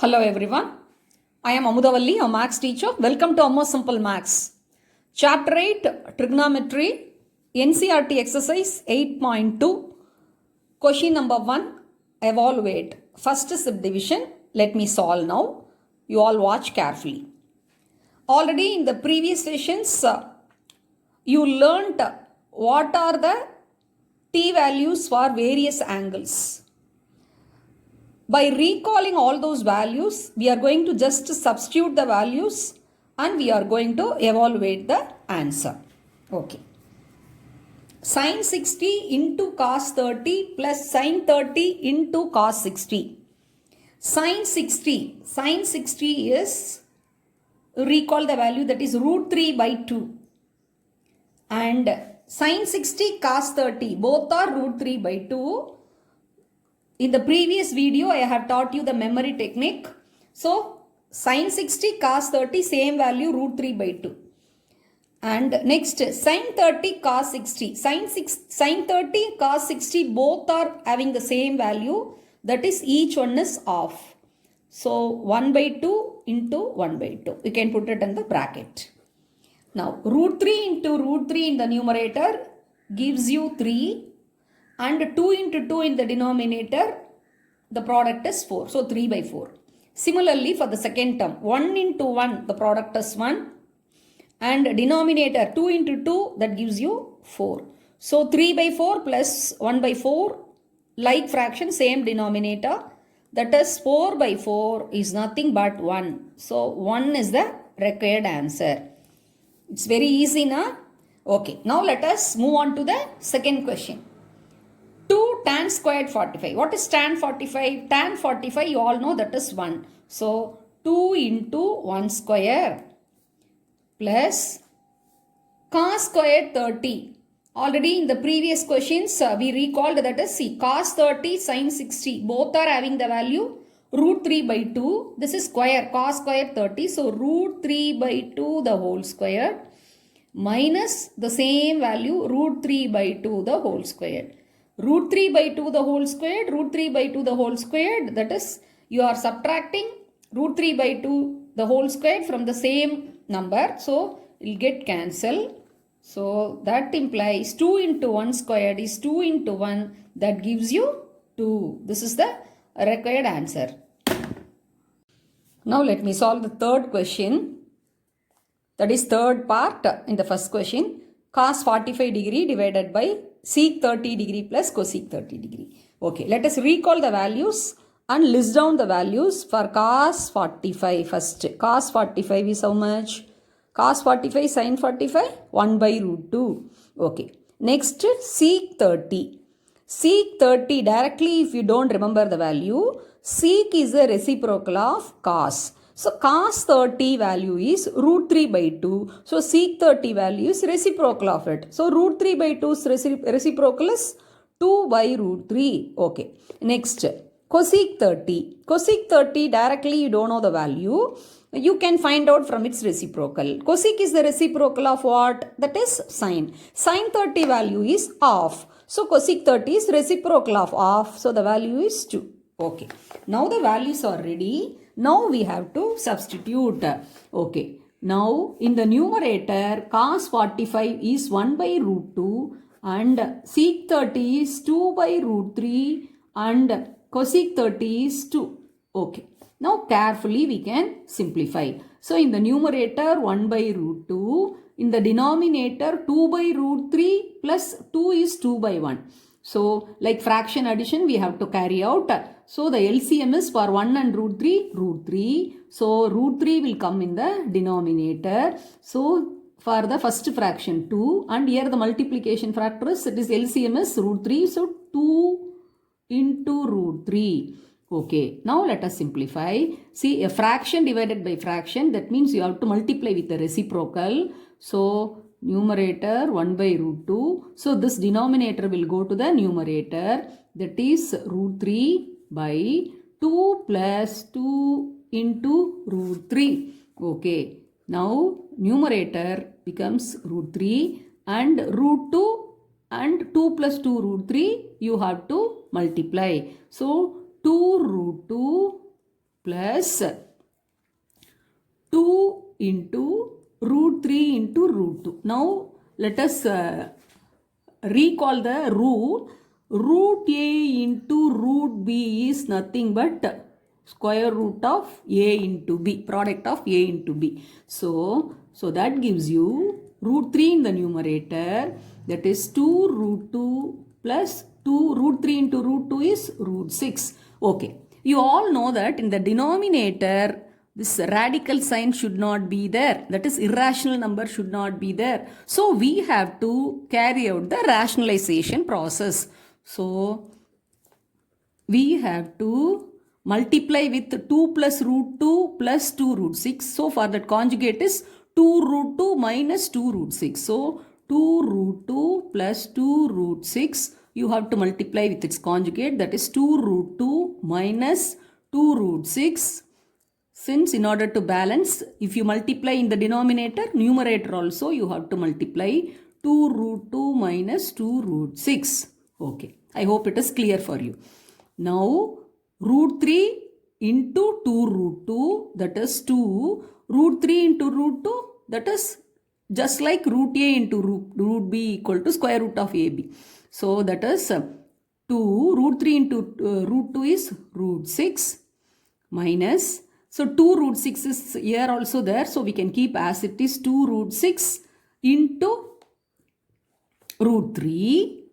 Hello everyone. I am Amudavalli, a Maths teacher. Welcome to Amma Simple Maths. Chapter 8 Trigonometry NCERT exercise 8.2. Question number 1. Evaluate. First subdivision. Let me solve now. You all watch carefully. Already in the previous sessions, you learnt what are the t values for various angles. By recalling all those values, we are going to just substitute the values and we are going to evaluate the answer. Okay. Sin 60 into cos 30 plus sin 30 into cos 60. Sin 60 is, recall the value, that is root 3 by 2. And sin 60 cos 30, both are root 3 by 2. In the previous video, I have taught you the memory technique. So, sin 60 cos 30, same value, root 3 by 2. And next, sin 30 cos 60. Sin 30 cos 60, both are having the same value. That is, each one is off. So, 1 by 2 into 1 by 2. You can put it in the bracket. Now, root 3 into root 3 in the numerator gives you 3. And 2 into 2 in the denominator, the product is 4. So, 3 by 4. Similarly, for the second term, 1 into 1, the product is 1. And denominator 2 into 2, that gives you 4. So, 3 by 4 plus 1 by 4, like fraction, same denominator. That is 4 by 4 is nothing but 1. So, 1 is the required answer. It's very easy, na? Okay, now let us move on to the second question. 2 tan squared 45. What is tan 45? Tan 45, you all know that is 1. So, 2 into 1 square plus cos squared 30. Already in the previous questions, we recalled that is cos 30 sin 60. Both are having the value root 3 by 2. This is square, cos squared 30. So, root 3 by 2 the whole square minus the same value root 3 by 2 the whole square. Root 3 by 2 the whole squared, root 3 by 2 the whole squared, that is, you are subtracting root 3 by 2 the whole squared from the same number. So, it will get cancelled. So, that implies 2 into 1 squared is 2 into 1, that gives you 2. This is the required answer. Now, let me solve the third question. That is third part in the first question. Cos 45 degree divided by sec 30 degree plus cosec 30 degree. Okay, let us recall the values and list down the values for cos 45 first. Cos 45 is how much? Cos 45 sin 45? 1 by root 2. Okay. Next, sec 30. Sec 30, directly if you don't remember the value, sec is a reciprocal of cos. So, cos 30 value is root 3 by 2. So, sec 30 value is reciprocal of it. So, root 3 by 2 is reciprocal is 2 by root 3. Okay. Next, cosec 30. Cosec 30, directly you don't know the value. You can find out from its reciprocal. Cosec is the reciprocal of what? That is sine. Sin 30 value is half. So, cosec 30 is reciprocal of half. So, the value is 2. Okay. Now, the values are ready. Now, we have to substitute. Okay. Now, in the numerator, cos 45 is 1 by root 2 and sec 30 is 2 by root 3 and cosec 30 is 2. Okay. Now, carefully we can simplify. So, in the numerator, 1 by root 2. In the denominator, 2 by root 3 plus 2 is 2 by 1. So, like fraction addition, we have to carry out. So, the LCM is for 1 and root 3, root 3. So, root 3 will come in the denominator. So, for the first fraction 2 and here the multiplication factor is, it is LCM is root 3. So, 2 into root 3. Okay, now let us simplify. See, a fraction divided by fraction, that means you have to multiply with the reciprocal. So, numerator 1 by root 2. So, this denominator will go to the numerator, that is root 3 by 2 plus 2 into root 3. Okay, now numerator becomes root 3 and root 2 and 2 plus 2 root 3 you have to multiply. So, 2 root 2 plus 2 into root 3 into root 2. Now let us recall the rule. Root a into root b is nothing but square root of a into b, product of a into b. So that gives you root 3 in the numerator, that is 2 root 2 plus 2 root 3 into root 2 is root 6. Okay, you all know that in the denominator this radical sign should not be there, that is irrational number should not be there. So we have to carry out the rationalization process. So we have to multiply with 2 plus root 2 plus 2 root 6. So for that conjugate is 2 root 2 minus 2 root 6. So 2 root 2 plus 2 root 6, you have to multiply with its conjugate, that is 2 root 2 minus 2 root 6. Since in order to balance, if you multiply in the denominator, numerator also you have to multiply 2 root 2 minus 2 root 6. Okay, I hope it is clear for you. Now root 3 into 2 root 2, that is 2. Root 3 into root 2, that is just like root a into root b equal to square root of ab. So that is 2 root 3 into root 2 is root 6 minus, so 2 root 6 is here also there, so we can keep as it is 2 root 6 into root 3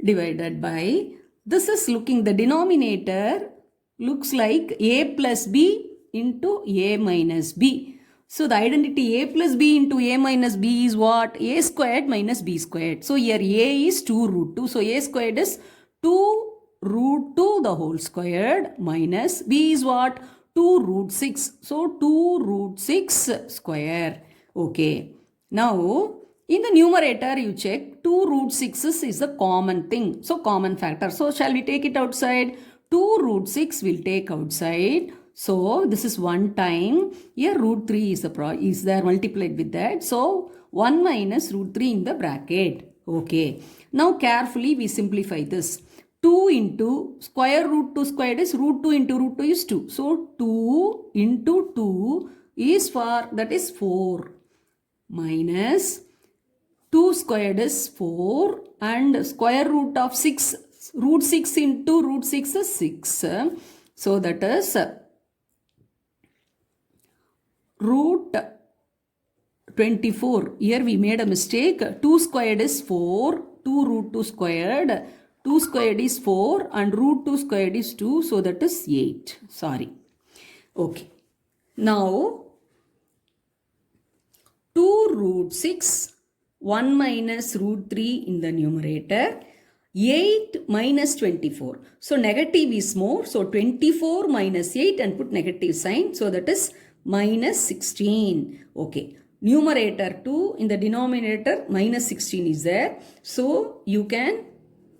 divided by, this is looking, the denominator looks like a plus b into a minus b. So the identity a plus b into a minus b is what? A squared minus b squared. So here a is 2 root 2. So a squared is 2 root 2 the whole squared minus b is what? 2 root 6. So 2 root 6 square. Okay. Now in the numerator you check 2 root 6 is a common thing. So common factor. So shall we take it outside? 2 root 6 will take outside. So this is one time. Here root 3 is there multiplied with that. So 1 minus root 3 in the bracket. Okay. Now carefully we simplify this. 2 into square root 2 squared is root 2 into root 2 is 2. So 2 into 2 is for, that is 4 minus 2 squared is 4 and square root of 6, root 6 into root 6 is 6. So that is root 24. Here we made a mistake. 2 squared is 4, 2 root 2 squared. 2 squared is 4 and root 2 squared is 2. So that is 8. Sorry. Okay. Now 2 root 6, 1 minus root 3 in the numerator, 8 minus 24. So negative is more. So 24 minus 8 and put negative sign. So that is minus 16. Okay. Numerator 2, in the denominator minus 16 is there. So you can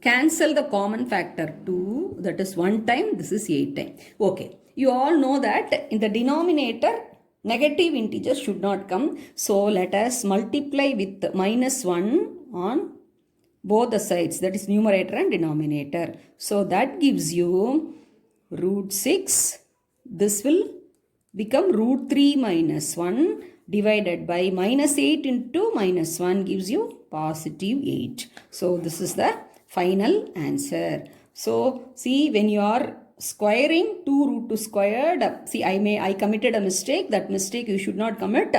cancel the common factor 2, that is 1 time, this is 8 time. Okay. You all know that in the denominator negative integers should not come. So let us multiply with minus 1 on both the sides, that is numerator and denominator. So that gives you root 6. This will become root 3 minus 1 divided by minus 8 into minus 1 gives you positive 8. So this is the final answer. So see, when you are squaring 2 root 2 squared, see I committed a mistake. That mistake you should not commit.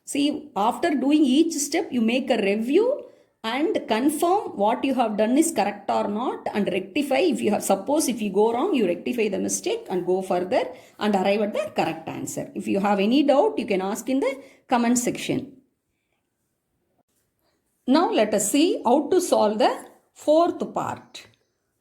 See, after doing each step you make a review and confirm what you have done is correct or not and rectify. If you have, suppose if you go wrong, you rectify the mistake and go further and arrive at the correct answer. If you have any doubt, you can ask in the comment section. Now let us see how to solve the fourth part.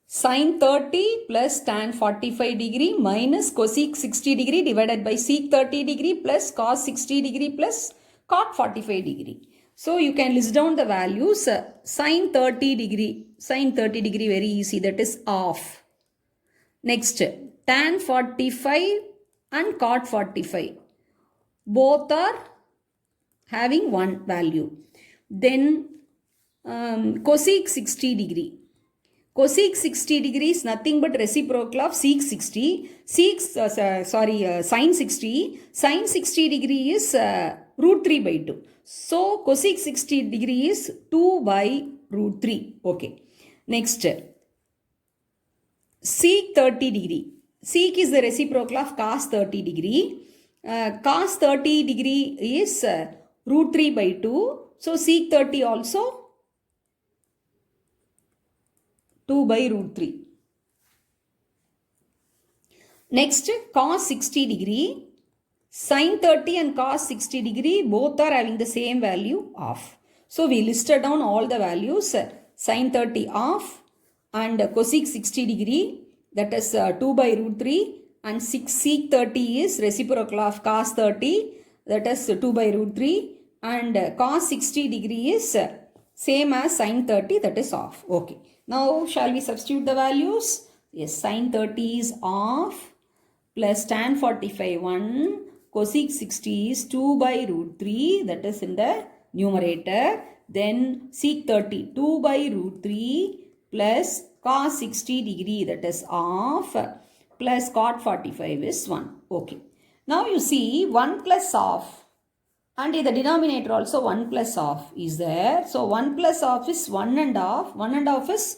Sin 30 plus tan 45 degree minus cosec 60 degree divided by sec 30 degree plus cos 60 degree plus cot 45 degree. So you can list down the values. Sin 30 degree very easy, that is half. Next, tan 45 and cot 45. Both are having one value. Then cosec 60 degree. Cosec 60 degree is nothing but reciprocal of sec 60. Sin 60. Sin 60 degree is root 3 by 2. So cosec 60 degree is 2 by root 3. Okay. Next, sec 30 degree. Sec is the reciprocal of cos 30 degree. Cos 30 degree is root 3 by 2. So sec 30 also 2 by root 3. Next, cos 60 degree. Sin 30 and cos 60 degree both are having the same value of. So we listed down all the values. Sin 30 off and cosec 60 degree, that is 2 by root 3, and sec 30 is reciprocal of cos 30, that is 2 by root 3, and cos 60 degree is same as sin 30, that is off. Okay. Now shall we substitute the values? Yes, sin 30 is off plus tan 45 1, cosec 60 is 2 by root 3, that is in the numerator. Then sec 30 2 by root 3 plus cos 60 degree, that is off, plus cot 45 is 1. Okay. Now you see 1 plus off, and in the denominator also 1 plus off is there. So 1 plus off is 1 and off. 1 and off is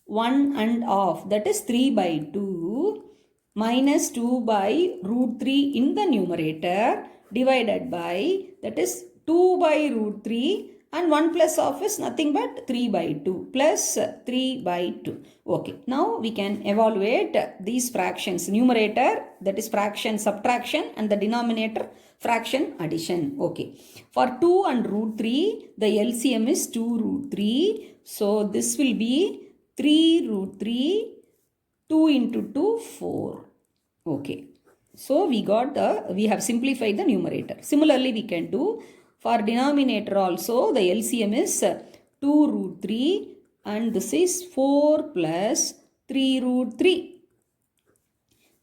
1 and off, that is 3 by 2 minus 2 by root 3 in the numerator divided by, that is 2 by root 3, and 1 plus off is nothing but 3 by 2 plus 3 by 2. Okay. Now we can evaluate these fractions. Numerator, that is fraction subtraction, and the denominator fraction addition. Okay. For 2 and root 3, the LCM is 2 root 3. So this will be 3 root 3, 2 into 2, 4. Okay. So we have simplified the numerator. Similarly, we can do for denominator also, the LCM is 2 root 3, and this is 4 plus 3 root 3.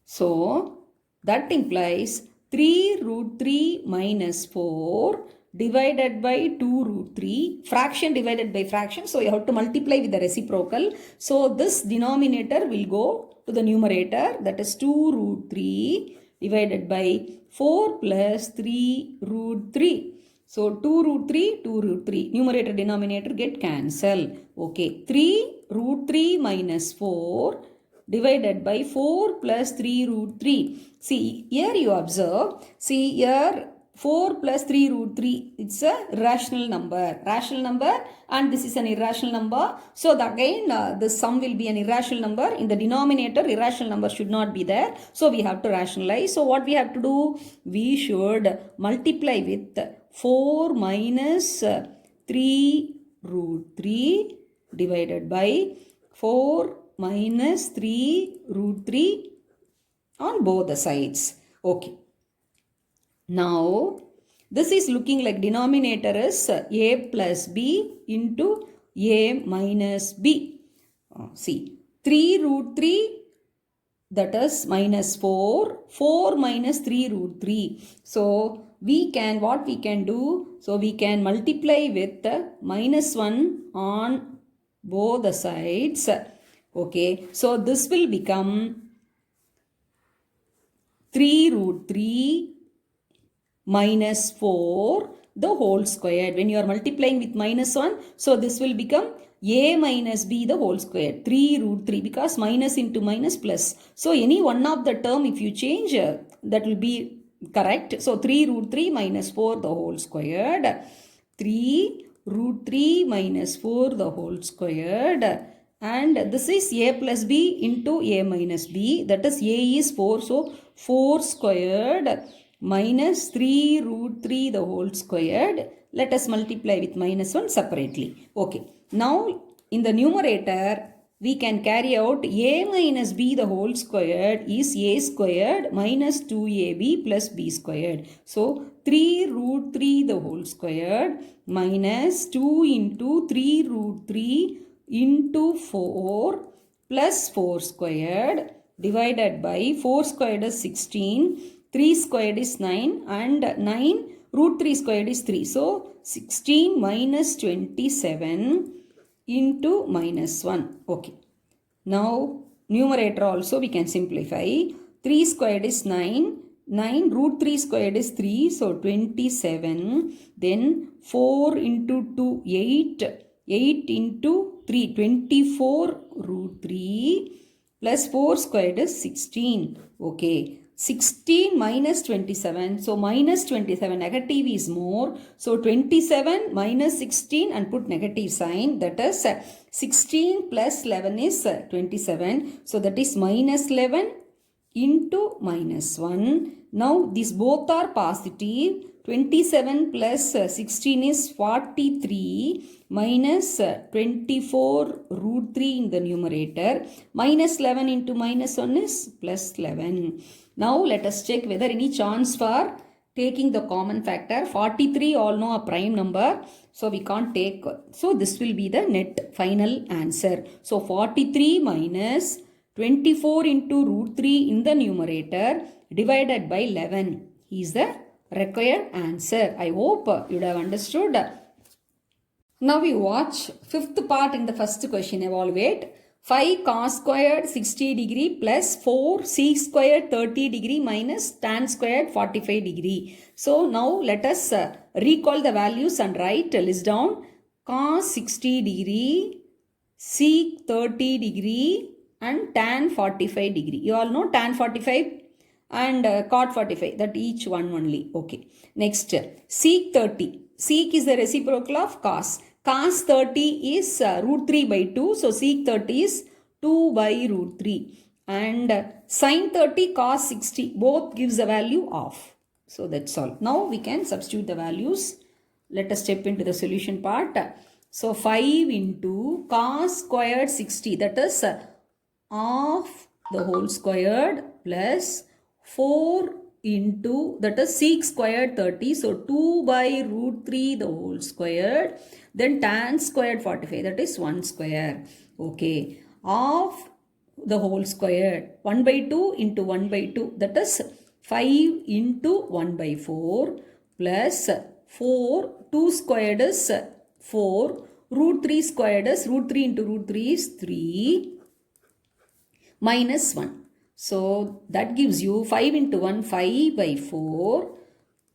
So that implies 3 root 3 minus 4 divided by 2 root 3, fraction divided by fraction. So you have to multiply with the reciprocal. So this denominator will go to the numerator, that is 2 root 3 divided by 4 plus 3 root 3. So 2 root 3, 2 root 3. Numerator, denominator get cancel. Okay. 3 root 3 minus 4 divided by 4 plus 3 root 3. See, here you observe. See, here 4 plus 3 root 3. It's a rational number. Rational number, and this is an irrational number. So again, the sum will be an irrational number. In the denominator, irrational number should not be there. So we have to rationalize. So what we have to do? We should multiply with 4 minus 3 root 3 divided by 4 minus 3 root 3 on both the sides. Okay. Now, this is looking like denominator is a plus b into a minus b. See, 3 root 3, that is minus 4. 4 minus 3 root 3. So, what we can do? So, we can multiply with minus 1 on both the sides. Okay. So, this will become 3 root 3 minus 4 the whole squared. When you are multiplying with minus 1, so this will become a minus b the whole square. 3 root 3, because minus into minus plus. So any one of the term if you change, that will be correct. So 3 root 3 minus 4 the whole squared. 3 root 3 minus 4 the whole squared. And this is a plus b into a minus b. That is a is 4. So 4 squared minus 3 root 3 the whole squared. Let us multiply with minus 1 separately. Okay. Now in the numerator we can carry out a minus b the whole squared is a squared minus 2ab plus b squared. So 3 root 3 the whole squared minus 2 into 3 root 3 into 4 plus 4 squared divided by 4 squared is 16, 3 squared is 9, and 9 root 3 squared is 3. So 16 minus 27 into minus 1. Okay. Now numerator also we can simplify. 3 squared is 9. 9 root 3 squared is 3. So 27. Then 4 into 2, 8. 8 into 3, 24 root 3 plus 4 squared is 16. Okay. 16 minus 27. So minus 27, negative is more. So 27 minus 16 and put negative sign. That is 16 plus 11 is 27. So that is minus 11 into minus 1. Now these both are positive. 27 plus 16 is 43 minus 24 root 3 in the numerator. Minus 11 into minus 1 is plus 11. Now let us check whether any chance for taking the common factor. 43 all know a prime number. So we can't take. So this will be the net final answer. So 43 minus 24 into root 3 in the numerator divided by 11 is the required answer. I hope you have understood. Now we watch fifth part in the first question. Evaluate 5 cos squared 60 degree plus 4 sec squared 30 degree minus tan squared 45 degree. So now let us recall the values and write list down. Cos 60 degree, sec 30 degree and tan 45 degree. You all know tan 45 and cot 45, that each one only. Okay. Next, sec 30. Sec is the reciprocal of cos. Cos 30 is root 3 by 2. So sec 30 is 2 by root 3. And sin 30 cos 60 both gives the value of. So that's all. Now we can substitute the values. Let us step into the solution part. So 5 into cos squared 60, that is of the whole squared, plus 4 into, that is sec squared 30. So 2 by root 3 the whole squared. Then tan squared 45, that is 1 square. Okay. Of the whole squared. 1 by 2 into 1 by 2. That is 5 into 1 by 4 plus 4. 2 squared is 4. Root 3 squared is, root 3 into root 3 is 3 minus 1. So that gives you 5 into 1, 5 by 4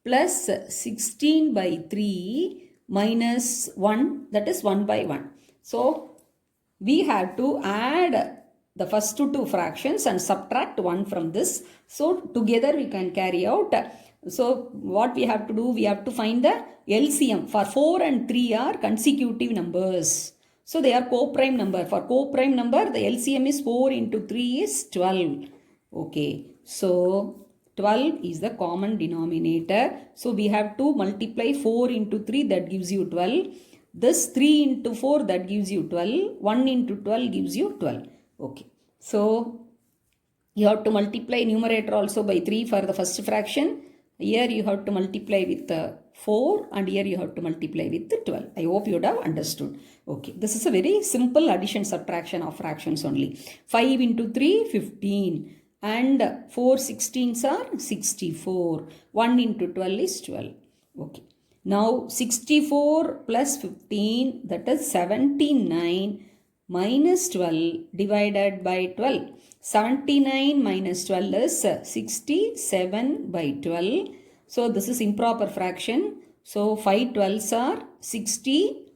plus 16 by 3 minus 1, that is 1 by 1. So we have to add the first two fractions and subtract 1 from this. So together we can carry out. So what we have to do, we have to find the LCM. For 4 and 3 are consecutive numbers. So they are co-prime number. For co-prime number, the LCM is 4 into 3 is 12. Okay. So 12 is the common denominator. So we have to multiply 4 into 3, that gives you 12. This 3 into 4, that gives you 12. 1 into 12 gives you 12. Okay. So you have to multiply numerator also by 3 for the first fraction. Here you have to multiply with 4 and here you have to multiply with 12. I hope you would have understood. Okay, this is a very simple addition subtraction of fractions only. 5 into 3, 15 and 4 16s are 64. 1 into 12 is 12. Okay, now 64 plus 15, that is 79 minus 12 divided by 12. 79 minus 12 is 67 by 12. So this is improper fraction. So 5 12s are 60.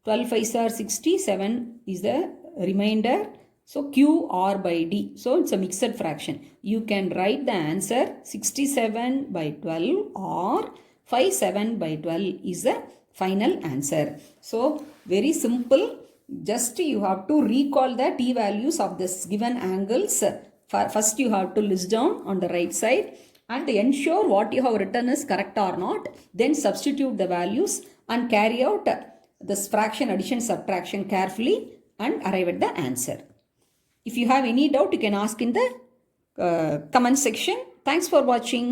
12 5s are 60. 7 is the remainder. So Q R by D. So it's a mixed fraction. You can write the answer 67 by 12 or 57 by 12 is the final answer. So very simple. Just you have to recall the t values of this given angles. First you have to list down on the right side and ensure what you have written is correct or not. Then substitute the values and carry out this fraction addition subtraction carefully and arrive at the answer. If you have any doubt, you can ask in the comment section. Thanks for watching.